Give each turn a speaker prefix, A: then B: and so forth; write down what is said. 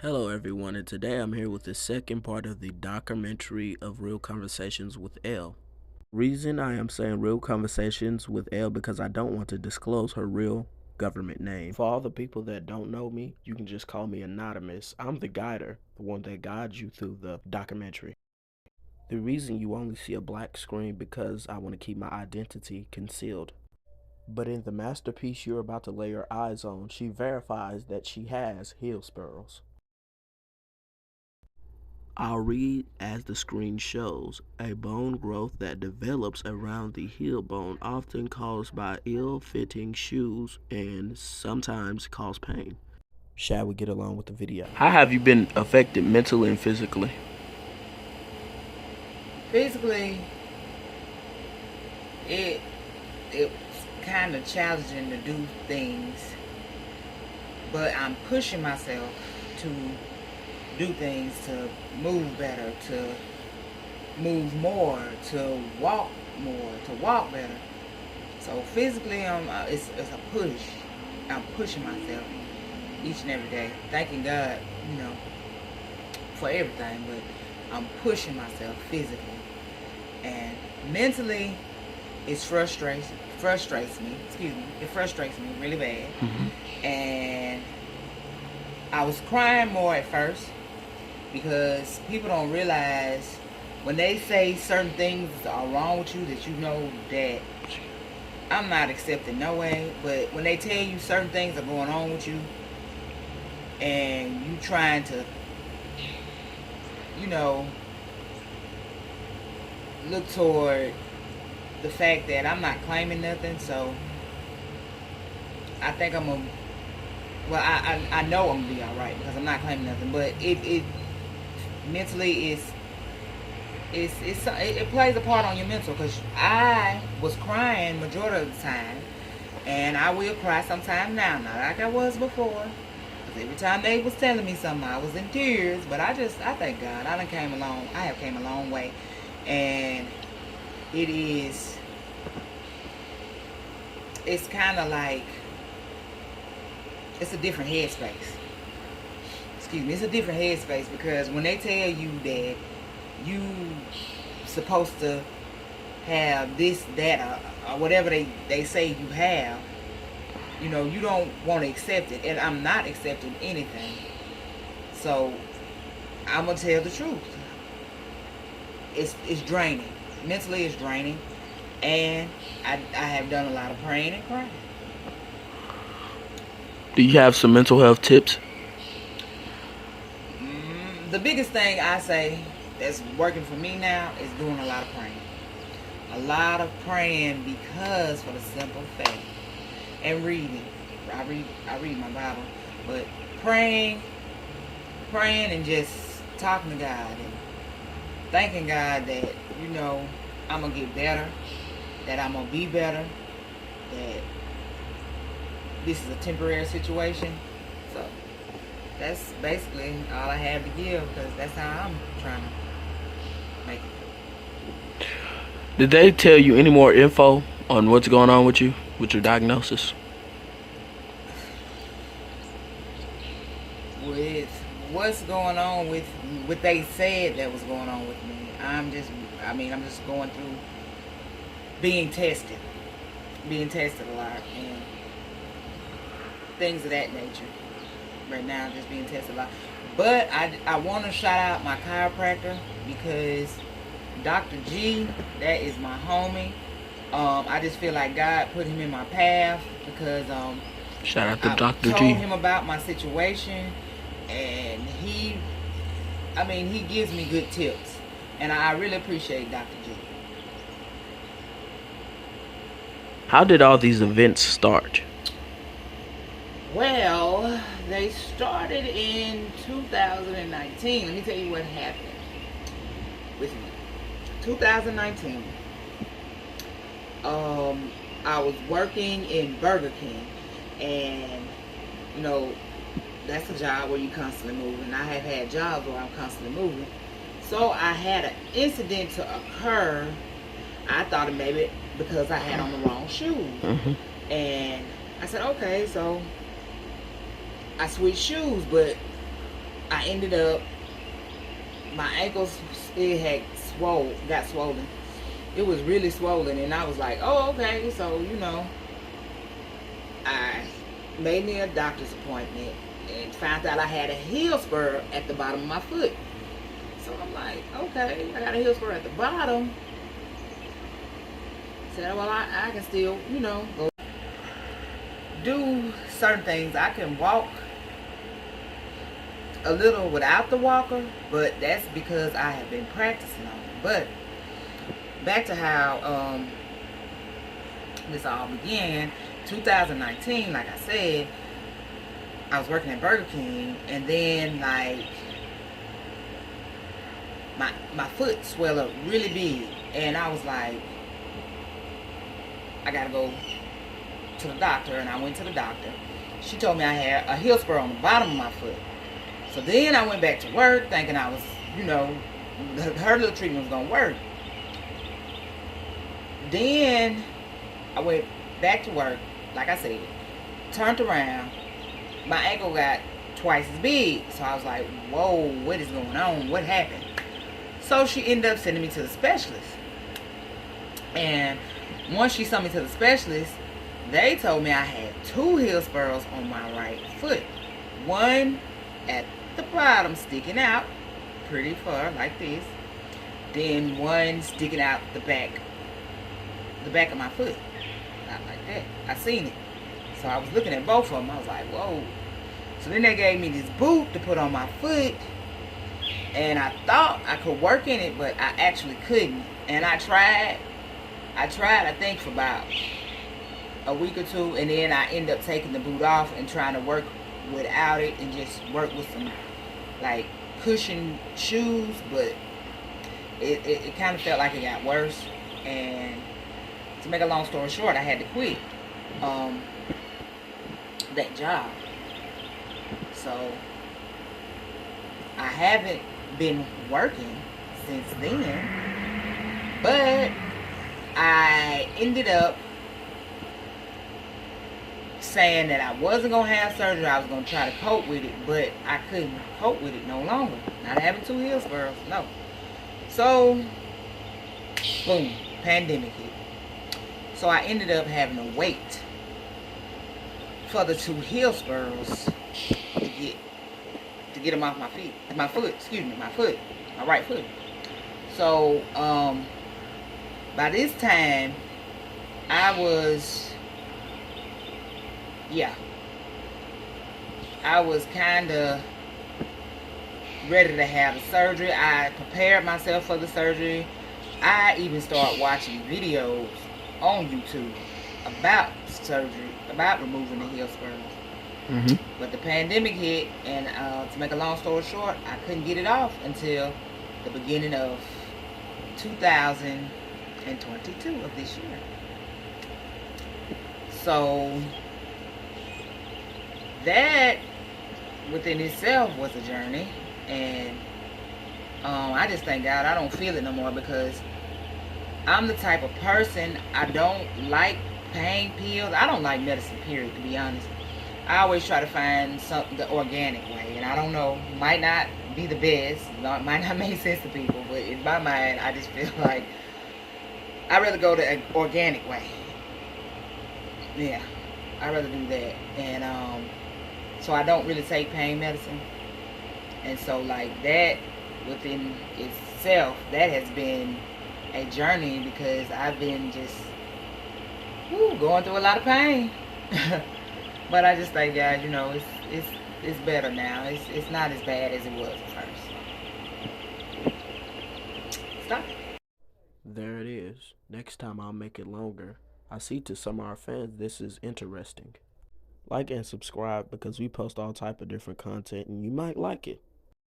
A: Hello everyone, and today I'm here with the second part of the documentary of Real Conversations with Elle. Reason I am saying Real Conversations with Elle because I don't want to disclose her real government name. For all the people that don't know me, you can just call me Anonymous. I'm the guider, the one that guides you through the documentary. The reason you only see a black screen because I want to keep my identity concealed. But in the masterpiece you're about to lay your eyes on, she verifies that she has heel spurls. I'll read as the screen shows. A bone growth that develops around the heel bone, often caused by ill-fitting shoes and sometimes cause pain. Shall we get along with the video? How have you been affected mentally and physically?
B: Physically, it's kind of challenging to do things, but I'm pushing myself to do things, to move better, to move more, to walk more, to walk better. So physically, it's a push. I'm pushing myself each and every day, thanking God, for everything. But I'm pushing myself physically, and mentally, it frustrates me. It frustrates me really bad. And I was crying more at first because people don't realize when they say certain things are wrong with you, that you know that I'm not accepting no way. But when they tell you certain things are going on with you and you trying to, look toward the fact that I'm not claiming nothing, so I think I know I'm gonna be all right because I'm not claiming nothing. But it mentally it plays a part on your mental, because I was crying majority of the time, and I will cry sometime now, not like I was before. Because every time they was telling me something, I was in tears. But I thank God. I have came a long way, and it's kind of like it's a different headspace. It's a different headspace, because when they tell you that you supposed to have this, that, or whatever they say you have, you don't want to accept it, and I'm not accepting anything. So I'm gonna tell the truth. It's draining. Mentally, it's draining, and I have done a lot of praying and crying.
A: Do you have some mental health tips?
B: The biggest thing I say that's working for me now is doing a lot of praying. A lot of praying, because for the simple fact, and reading. I read my Bible, but praying and just talking to God and thanking God that, I'm gonna get better, that I'm gonna be better, that this is a temporary situation. So that's basically all I have to give, because that's how I'm trying to make it.
A: Did they tell you any more info on what's going on with you, with your diagnosis?
B: With what's going on with what they said that was going on with me, I'm just going through being tested a lot, and things of that nature. Right now, just being tested a lot. But I want to shout out my chiropractor, because Dr. G, that is my homie. I just feel like God put him in my path, because
A: Shout out to Dr. G.
B: I told him about my situation, and he gives me good tips, and I really appreciate Dr. G.
A: How did all these events start?
B: Well, they started in 2019. Let me tell you what happened with me. 2019. I was working in Burger King, and that's a job where you constantly moving. I have had jobs where I'm constantly moving. So I had an incident to occur. I thought it maybe because I had on the wrong shoes. And I said, okay, so I switched shoes, but I ended up, my ankles, it had got swollen. It was really swollen, and I was like, oh, okay. So, I made me a doctor's appointment and found out I had a heel spur at the bottom of my foot. So I'm like, okay, I got a heel spur at the bottom. Said, well, I can still, go do certain things. I can walk a little without the walker, but that's because I have been practicing on it. But back to how this all began. 2019, like I said, I was working at Burger King, and then like my foot swelled up really big, and I was like, I gotta go to the doctor. And I went to the doctor. She told me I had a heel spur on the bottom of my foot. So then I went back to work thinking I was, her little treatment was gonna work. Then I went back to work, like I said, turned around, my ankle got twice as big. So I was like, whoa, what is going on? What happened? So she ended up sending me to the specialist. And once she sent me to the specialist, they told me I had 2 heel spurs on my right foot. One at the bottom sticking out pretty far like this. Then one sticking out the back of my foot. Not like that. I seen it. So I was looking at both of them. I was like, whoa. So then they gave me this boot to put on my foot. And I thought I could work in it, but I actually couldn't. And I tried, I think, for about a week or two. And then I ended up taking the boot off and trying to work without it and just work with some, like, cushion shoes. But it kind of felt like it got worse. And to make a long story short, I had to quit that job. So I haven't been working since then, but I ended up saying that I wasn't going to have surgery. I was going to try to cope with it, but I couldn't cope with it no longer. Not having 2 heel spurs, no. So, boom, pandemic hit. So I ended up having to wait for the 2 heel spurs to get them off my foot, my right foot. So, by this time, I was kind of ready to have the surgery. I prepared myself for the surgery. I even started watching videos on YouTube about surgery, about removing the heel spurs. But the pandemic hit, and to make a long story short, I couldn't get it off until the beginning of 2022 of this year. So that within itself was a journey, and I just thank God I don't feel it no more, because I'm the type of person, I don't like pain pills. I don't like medicine, period, to be honest. I always try to find something the organic way, and I don't know, might not be the best, might not make sense to people, but in my mind, I just feel like I'd rather go the organic way. Yeah, I'd rather do that. And so I don't really take pain medicine. And so like that within itself, that has been a journey, because I've been just going through a lot of pain. But I just think, guys, it's better now. It's not as bad as it was at first. Stop.
A: There it is. Next time I'll make it longer. I see to some of our fans this is interesting. Like and subscribe, because we post all type of different content and you might like it.